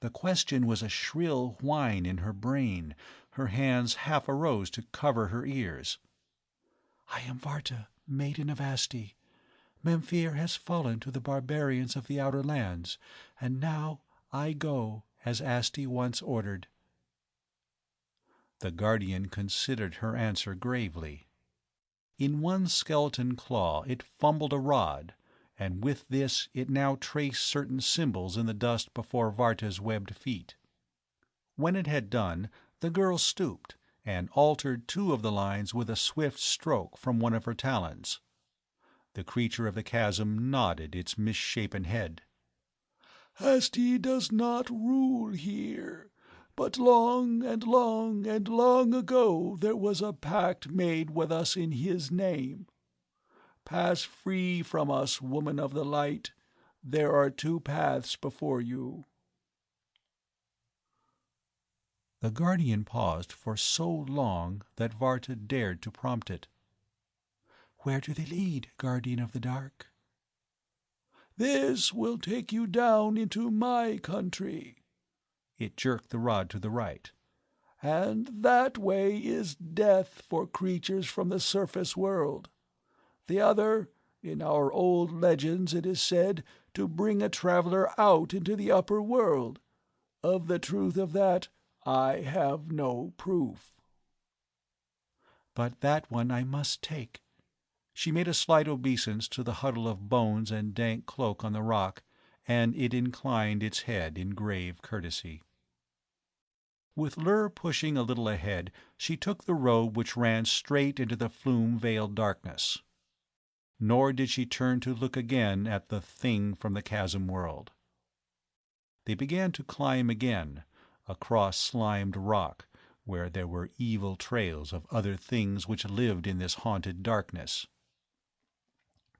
The question was a shrill whine in her brain. Her hands half arose to cover her ears. "I am Varta, maiden of Asti. Memphir has fallen to the barbarians of the outer lands, and now I go as Asti once ordered." The guardian considered her answer gravely. In one skeleton claw it fumbled a rod, and with this it now traced certain symbols in the dust before Varta's webbed feet. When it had done, the girl stooped and altered two of the lines with a swift stroke from one of her talons. The creature of the chasm nodded its misshapen head. "Asti does not rule here, but long and long and long ago there was a pact made with us in his name. Pass free from us, woman of the light. There are two paths before you." The guardian paused for so long that Varta dared to prompt it. "Where do they lead, guardian of the dark?" "This will take you down into my country." It jerked the rod to the right. "And that way is death for creatures from the surface world. The other, in our old legends it is said, to bring a traveler out into the upper world. Of the truth of that, I have no proof." "But that one I must take." She made a slight obeisance to the huddle of bones and dank cloak on the rock, and it inclined its head in grave courtesy. With Lur pushing a little ahead, she took the road which ran straight into the flume-veiled darkness. Nor did she turn to look again at the thing from the chasm world. They began to climb again, across slimed rock, where there were evil trails of other things which lived in this haunted darkness.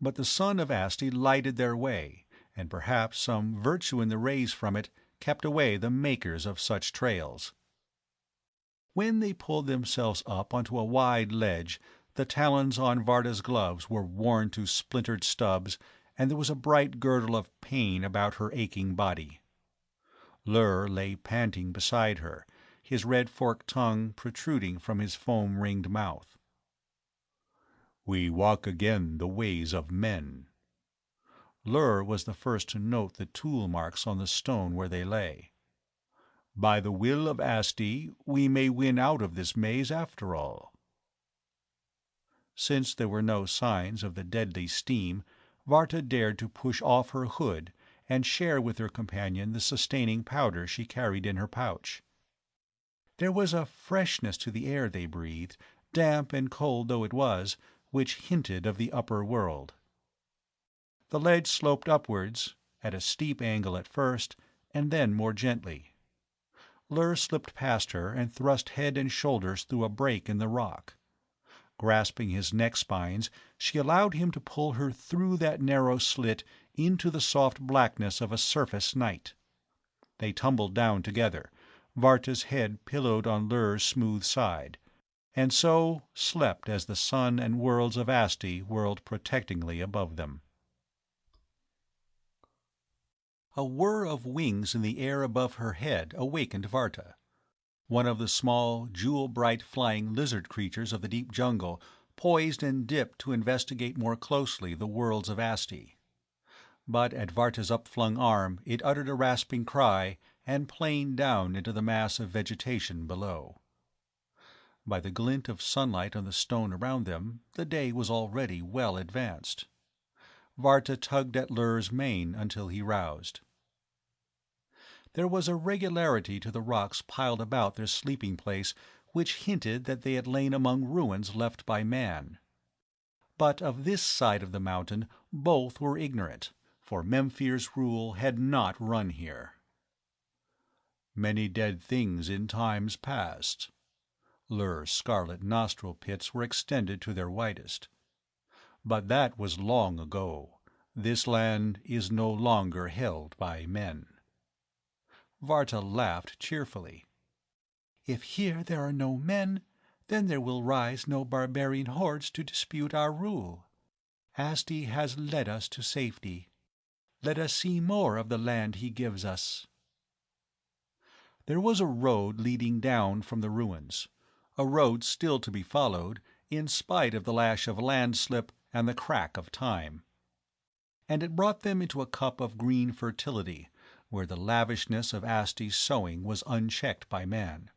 But the sun of Asti lighted their way, and perhaps some virtue in the rays from it kept away the makers of such trails. When they pulled themselves up onto a wide ledge, the talons on Varta's gloves were worn to splintered stubs, and there was a bright girdle of pain about her aching body. Lur lay panting beside her, his red forked tongue protruding from his foam-ringed mouth. "We walk again the ways of men." Lur was the first to note the tool marks on the stone where they lay. "By the will of Asti, we may win out of this maze after all." Since there were no signs of the deadly steam, Varta dared to push off her hood and share with her companion the sustaining powder she carried in her pouch. There was a freshness to the air they breathed, damp and cold though it was, which hinted of the upper world. The ledge sloped upwards, at a steep angle at first, and then more gently. Lur slipped past her and thrust head and shoulders through a break in the rock. Grasping his neck spines, she allowed him to pull her through that narrow slit into the soft blackness of a surface night. They tumbled down together, Varta's head pillowed on Lur's smooth side, and so slept as the sun and worlds of Asti whirled protectingly above them. A whir of wings in the air above her head awakened Varta. One of the small, jewel-bright flying lizard creatures of the deep jungle poised and dipped to investigate more closely the worlds of Asti. But at Varta's upflung arm it uttered a rasping cry and planed down into the mass of vegetation below. By the glint of sunlight on the stone around them, the day was already well advanced. Varta tugged at Lur's mane until he roused. There was a regularity to the rocks piled about their sleeping place which hinted that they had lain among ruins left by man. But of this side of the mountain both were ignorant, for Memphir's rule had not run here. Many dead things in times past. Lur's scarlet nostril pits were extended to their widest. But that was long ago. This land is no longer held by men. Varta laughed cheerfully. If here there are no men, then there will rise no barbarian hordes to dispute our rule. Asti has led us to safety. Let us see more of the land he gives us. There was a road leading down from the ruins, a road still to be followed, in spite of the lash of landslip and the crack of time. And it brought them into a cup of green fertility, where the lavishness of Asti's sowing was unchecked by man.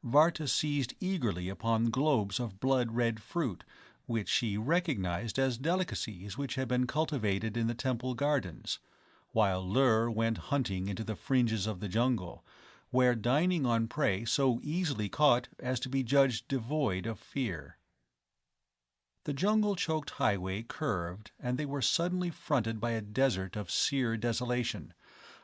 Varta seized eagerly upon globes of blood-red fruit, which she recognized as delicacies which had been cultivated in the temple gardens, while Lur went hunting into the fringes of the jungle, where dining on prey so easily caught as to be judged devoid of fear. The jungle-choked highway curved, and they were suddenly fronted by a desert of sear desolation,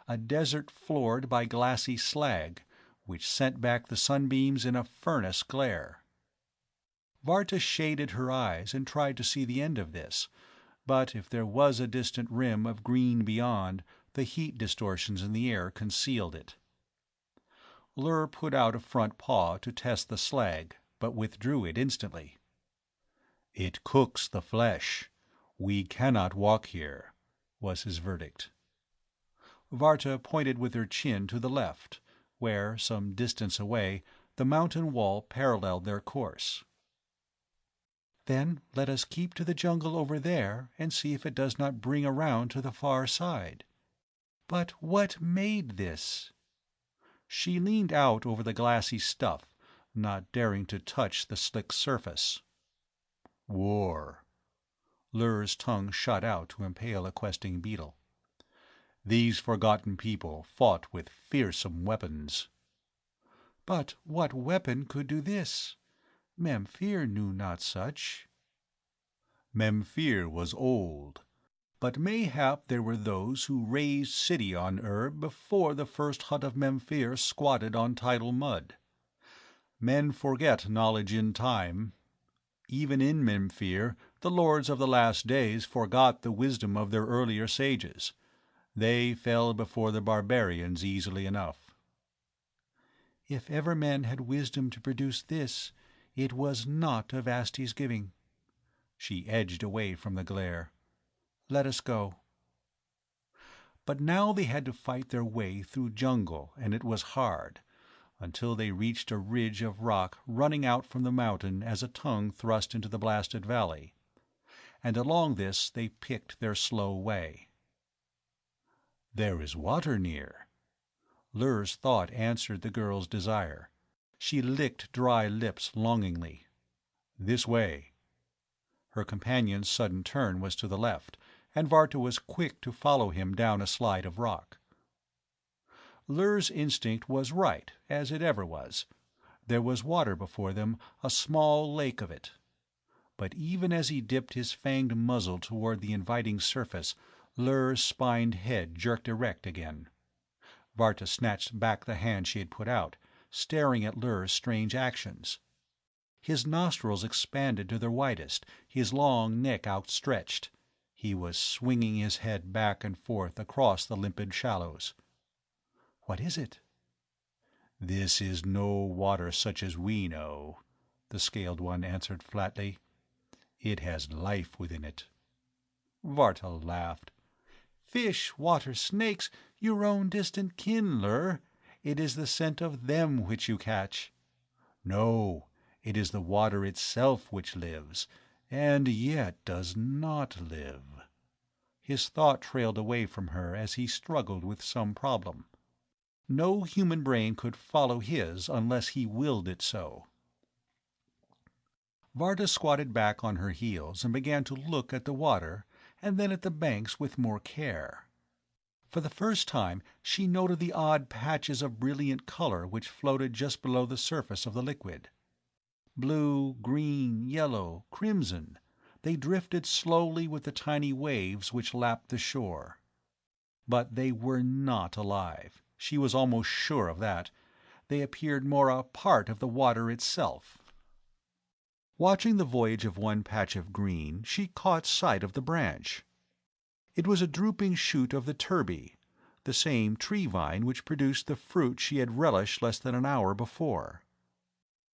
a desert floored by glassy slag, which sent back the sunbeams in a furnace glare. Varta shaded her eyes and tried to see the end of this, but if there was a distant rim of green beyond, the heat distortions in the air concealed it. Lur put out a front paw to test the slag, but withdrew it instantly. "It cooks the flesh. We cannot walk here," was his verdict. Varta pointed with her chin to the left, where, some distance away, the mountain wall paralleled their course. "Then let us keep to the jungle over there and see if it does not bring around to the far side. But what made this?" She leaned out over the glassy stuff, not daring to touch the slick surface. "War." Lur's tongue shot out to impale a questing beetle. "These forgotten people fought with fearsome weapons." "But what weapon could do this? Memphir knew not such." "Memphir was old, but mayhap there were those who raised city on before the first hut of Memphir squatted on tidal mud. Men forget knowledge in time. Even in Memphir, the lords of the last days forgot the wisdom of their earlier sages. They fell before the barbarians easily enough." "If ever men had wisdom to produce this, it was not of Asti's giving." She edged away from the glare. "Let us go." But now they had to fight their way through jungle, and it was hard, until they reached a ridge of rock running out from the mountain as a tongue thrust into the blasted valley, and along this they picked their slow way. "There is water near." Lur's thought answered the girl's desire. She licked dry lips longingly. "This way." Her companion's sudden turn was to the left, and Varta was quick to follow him down a slide of rock. Lur's instinct was right, as it ever was. There was water before them, a small lake of it. But even as he dipped his fanged muzzle toward the inviting surface, Lur's spined head jerked erect again. Varta snatched back the hand she had put out, staring at Lur's strange actions. His nostrils expanded to their widest, his long neck outstretched. He was swinging his head back and forth across the limpid shallows. "What is it?" "This is no water such as we know," the scaled one answered flatly. "It has life within it." Varta laughed. "Fish, water, snakes, your own distant kin, Lur. It is the scent of them which you catch." "No, it is the water itself which lives, and yet does not live." His thought trailed away from her as he struggled with some problem. No human brain could follow his unless he willed it so. Varta squatted back on her heels and began to look at the water and then at the banks with more care. For the first time she noted the odd patches of brilliant color which floated just below the surface of the liquid. Blue, green, yellow, crimson, they drifted slowly with the tiny waves which lapped the shore. But they were not alive. She was almost sure of that. They appeared more a part of the water itself. Watching the voyage of one patch of green, she caught sight of the branch. It was a drooping shoot of the turbie, the same tree-vine which produced the fruit she had relished less than an hour before.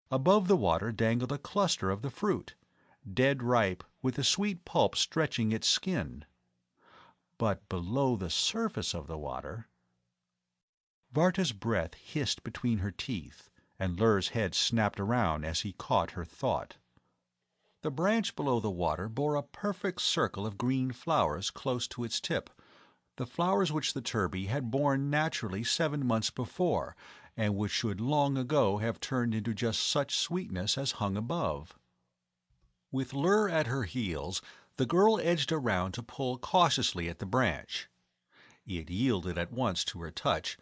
Above the water dangled a cluster of the fruit, dead ripe, with the sweet pulp stretching its skin. But below the surface of the water... Varta's breath hissed between her teeth, and Lur's head snapped around as he caught her thought. The branch below the water bore a perfect circle of green flowers close to its tip, the flowers which the turbie had borne naturally 7 months before, and which should long ago have turned into just such sweetness as hung above. With Lur at her heels, the girl edged around to pull cautiously at the branch. It yielded at once to her touch,